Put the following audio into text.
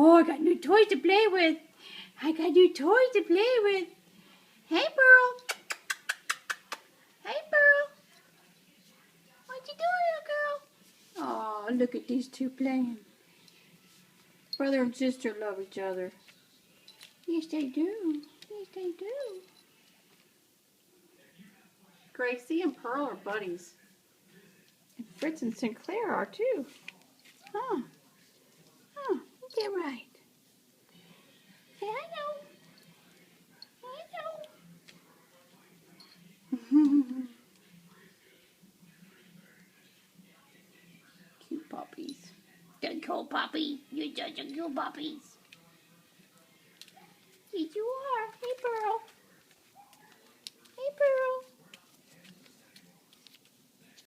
Oh, I got new toys to play with. I got new toys to play with. Hey, Pearl. Hey, Pearl. What you doing, little girl? Oh, look at these two playing. Brother and sister love each other. Yes, they do. Yes, they do. Gracie and Pearl are buddies. And Fritz and Sinclair are too. Huh. Huh. Is that right? Yeah, I know. I know. Cute puppies. Good cool puppy. You're such a cute puppies. Yes, you are.